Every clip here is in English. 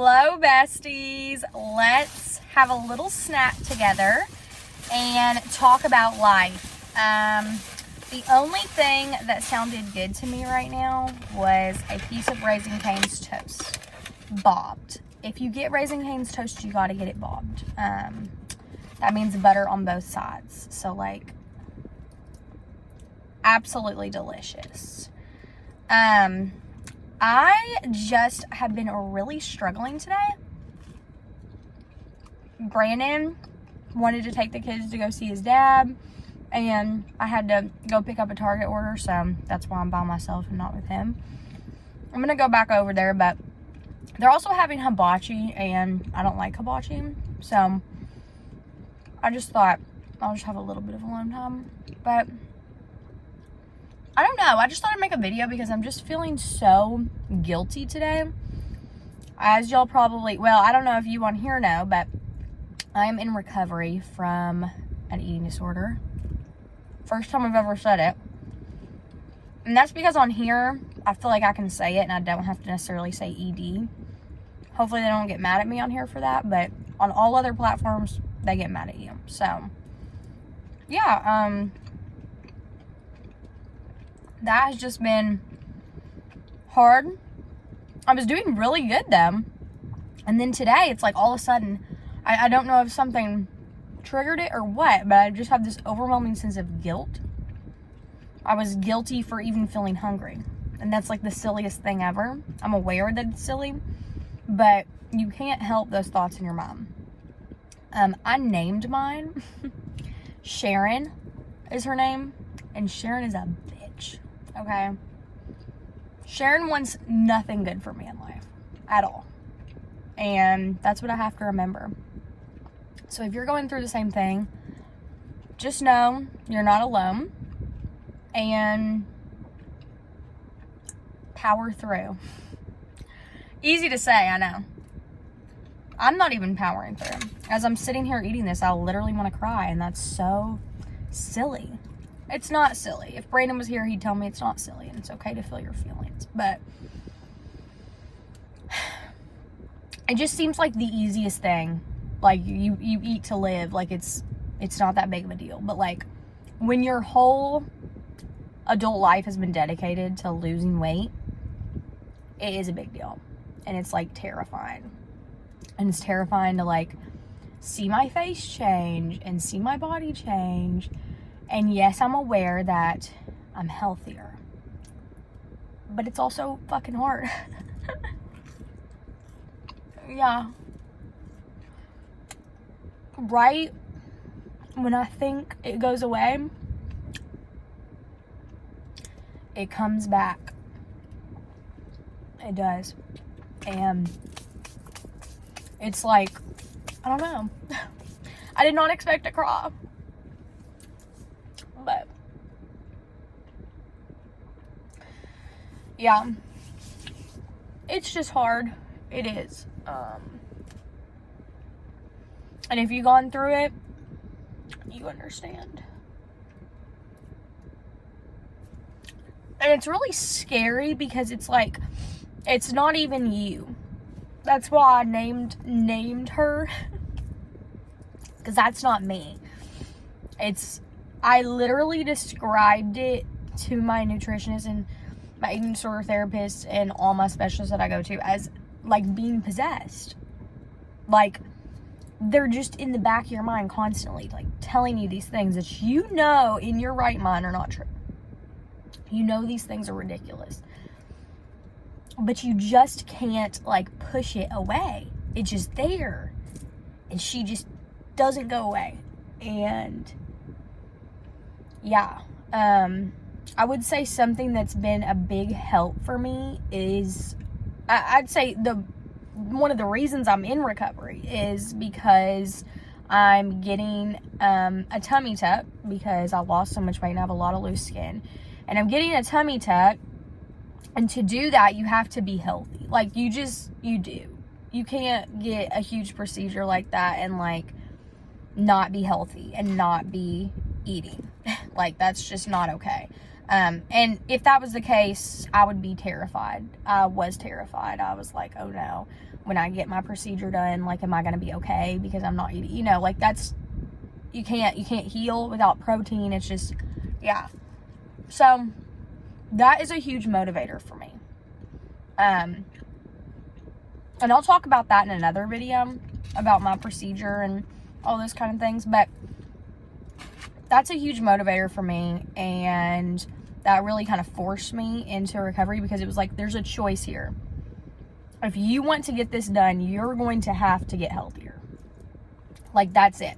Hello besties, let's have a little snack together and talk about life. The only thing that sounded good to me right now was a piece of Raising Cane's toast, bobbed. If you get Raising Cane's toast, you gotta get it bobbed. That means butter on both sides, so like absolutely delicious. I just have been really struggling today. Brandon wanted to take the kids to go see his dad, and I had to go pick up a Target order, so that's why I'm by myself and not with him. I'm gonna go back over there, but they're also having hibachi, and I don't like hibachi, so I just thought I'll just have a little bit of alone time. But I don't know, I just thought I'd make a video because I'm just feeling so guilty today. As y'all probably, well, I don't know if you on here know, but I'm in recovery from an eating disorder. First time I've ever said it. And that's because on here, I feel like I can say it and I don't have to necessarily say ED. Hopefully they don't get mad at me on here for that, but on all other platforms, they get mad at you. So, yeah, that has just been hard. I was doing really good though. And then today, it's like all of a sudden, I don't know if something triggered it or what, but I just have this overwhelming sense of guilt. I was guilty for even feeling hungry. And that's like the silliest thing ever. I'm aware that it's silly, but you can't help those thoughts in your mind. I named mine. Sharon is her name. And Sharon is a bitch. Okay? Sharon wants nothing good for me in life. At all. And that's what I have to remember. So if you're going through the same thing, just know you're not alone. And power through. Easy to say, I know. I'm not even powering through. As I'm sitting here eating this, I literally want to cry. And that's so silly. It's not silly. If Brandon was here, he'd tell me it's not silly. And it's okay to feel your feelings. But it just seems like the easiest thing. Like, you eat to live. Like, it's not that big of a deal. But, like, when your whole adult life has been dedicated to losing weight, it is a big deal. And it's, like, terrifying. And it's terrifying to, like, see my face change and see my body change. And yes, I'm aware that I'm healthier. But it's also fucking hard. Yeah. Right when I think it goes away, it comes back. It does. And it's like, I don't know. I did not expect to cry. But yeah, it's just hard. It is. And if you've gone through it, you understand. And it's really scary because it's like, it's not even you. That's why I named her. Because that's not me. I literally described it to my nutritionist and my eating disorder therapist and all my specialists that I go to as like being possessed. Like, they're just in the back of your mind constantly, like telling you these things that you know in your right mind are not true. You know these things are ridiculous. But you just can't like push it away. It's just there. And she just doesn't go away. And yeah, I would say something that's been a big help for me is, I'd say one of the reasons I'm in recovery is because I'm getting a tummy tuck because I lost so much weight and I have a lot of loose skin. And I'm getting a tummy tuck, and to do that, you have to be healthy. Like, you do. You can't get a huge procedure like that and, like, not be healthy and not be eating. Like, that's just not okay. And if that was the case, I would be terrified. I was terrified. I was like, oh no, when I get my procedure done, like, am I going to be okay because I'm not eating, like, that's, you can't heal without protein. It's just, yeah. So that is a huge motivator for me. And I'll talk about that in another video about my procedure and all those kind of things, but that's a huge motivator for me, and that really kind of forced me into recovery, because it was like, there's a choice here. If you want to get this done, you're going to have to get healthier. Like, that's it.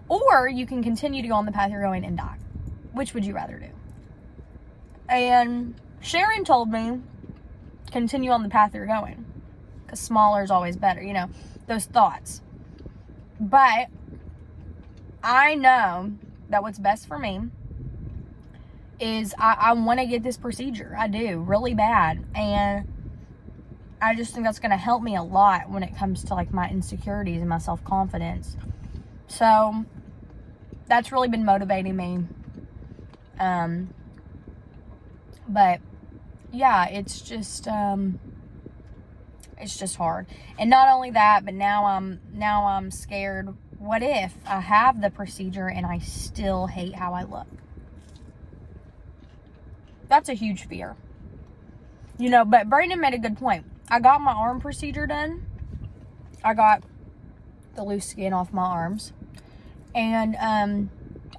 Or you can continue to go on the path you're going and die. Which would you rather do? And Sharon told me, continue on the path you're going, because smaller is always better, those thoughts. But I know that what's best for me is I want to get this procedure. I do, really bad. And I just think that's going to help me a lot when it comes to, like, my insecurities and my self-confidence. So that's really been motivating me. But yeah, it's just hard. And not only that, but now I'm scared. What if I have the procedure and I still hate how I look? That's a huge fear. But Brandon made a good point. I got my arm procedure done. I got the loose skin off my arms. And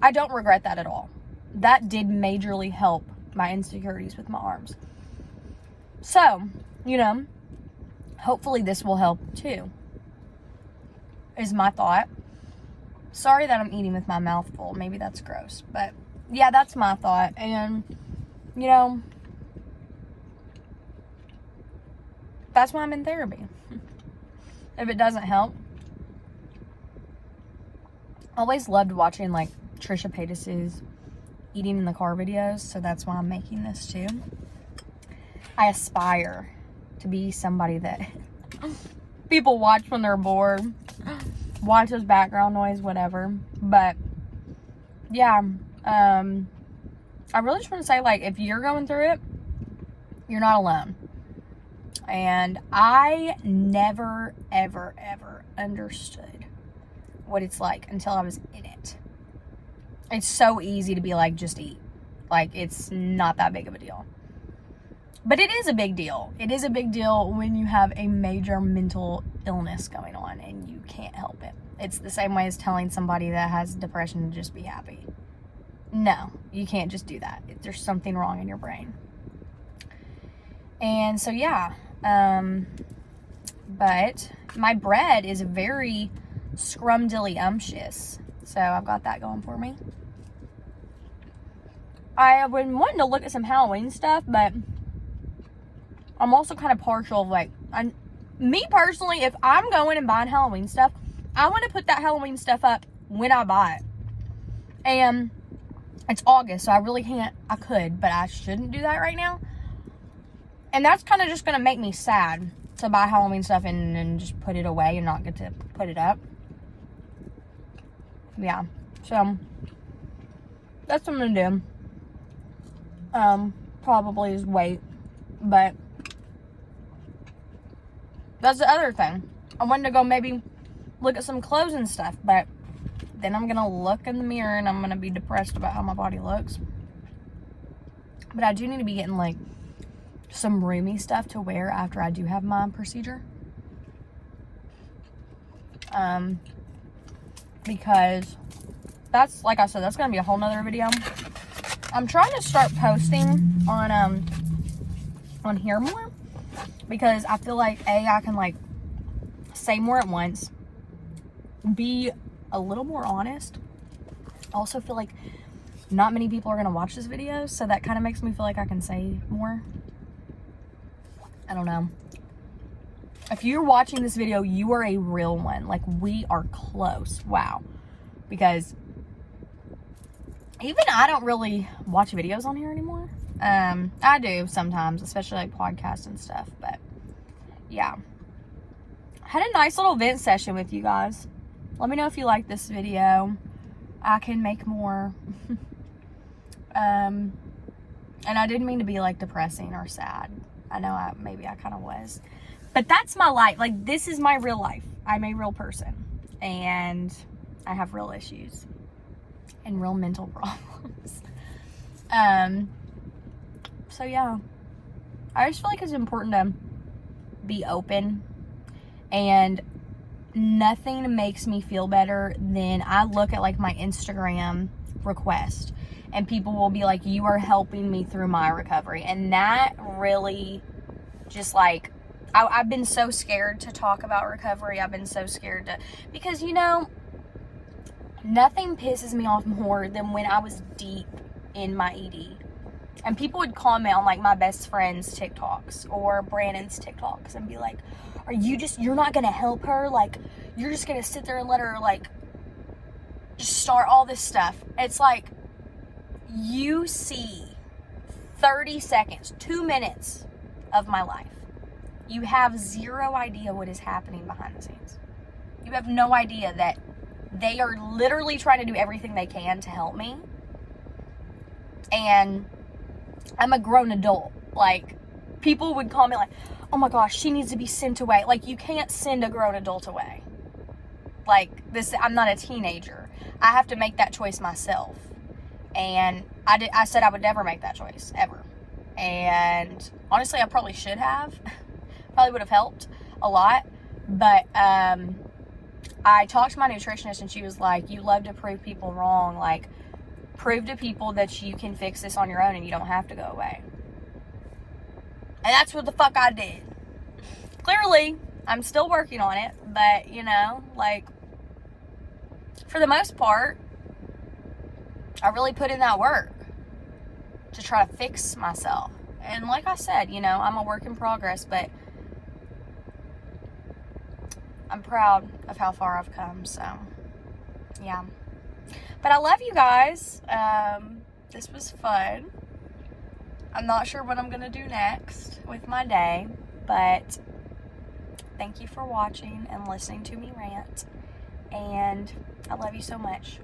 I don't regret that at all. That did majorly help my insecurities with my arms. So, hopefully this will help too, is my thought. Sorry that I'm eating with my mouth full. Maybe that's gross. But yeah, that's my thought. And, that's why I'm in therapy. If it doesn't help. I always loved watching, like, Trisha Paytas's eating in the car videos. So that's why I'm making this too. I aspire to be somebody that people watch when they're bored. Watch those background noise, whatever. But yeah, I really just want to say, like, if you're going through it, you're not alone. And I never, ever, ever understood what it's like until I was in it. It's so easy to be like, just eat. Like, it's not that big of a deal. But it is a big deal. It is a big deal when you have a major mental illness going on and you can't help it. It's the same way as telling somebody that has depression to just be happy. No, you can't just do that. There's something wrong in your brain. And so, yeah. But my bread is very scrumdiddlyumptious. So I've got that going for me. I have been wanting to look at some Halloween stuff, but I'm also kind of partial of, like, me personally, if I'm going and buying Halloween stuff, I want to put that Halloween stuff up when I buy it. And it's August, so I really can't, I could, but I shouldn't do that right now. And that's kind of just going to make me sad to buy Halloween stuff and just put it away and not get to put it up. Yeah, so that's what I'm going to do. Probably is wait, but that's the other thing. I wanted to go maybe look at some clothes and stuff, but then I'm going to look in the mirror and I'm going to be depressed about how my body looks. But I do need to be getting, like, some roomy stuff to wear after I do have my procedure. Because that's, like I said, that's going to be a whole nother video. I'm trying to start posting on here more, because I feel like, I can, like, say more at once, be a little more honest. I also feel like not many people are going to watch this video, so that kind of makes me feel like I can say more. I don't know. If you're watching this video, you are a real one. Like, we are close. Wow. Because even I don't really watch videos on here anymore. I do sometimes, especially like podcasts and stuff. But yeah, I had a nice little vent session with you guys. Let me know if you like this video. I can make more. And I didn't mean to be, like, depressing or sad. I know maybe I kind of was. But that's my life. Like, this is my real life. I'm a real person. And I have real issues. And real mental problems. So, yeah. I just feel like it's important to be open. And nothing makes me feel better than I look at, like, my Instagram request. And people will be like, you are helping me through my recovery. And that really just, like, I've been so scared to talk about recovery. I've been so scared to, because, you know, nothing pisses me off more than when I was deep in my ED. And people would comment on, like, my best friend's TikToks or Brandon's TikToks and be like, you're not going to help her? Like, you're just going to sit there and let her, like, just start all this stuff. It's like, you see 30 seconds, 2 minutes of my life. You have zero idea what is happening behind the scenes. You have no idea that they are literally trying to do everything they can to help me. And I'm a grown adult. Like, people would comment like, oh my gosh, she needs to be sent away. Like, you can't send a grown adult away. Like, this, I'm not a teenager. I have to make that choice myself. And I said I would never make that choice, ever. And honestly, I probably should have. Probably would have helped a lot. But I talked to my nutritionist and she was like, you love to prove people wrong. Like, prove to people that you can fix this on your own and you don't have to go away. And that's what the fuck I did. Clearly, I'm still working on it. But, you know, like, for the most part, I really put in that work to try to fix myself. And like I said, you know, I'm a work in progress, but I'm proud of how far I've come, so, yeah. But I love you guys. This was fun. I'm not sure what I'm going to do next with my day, but thank you for watching and listening to me rant, and I love you so much.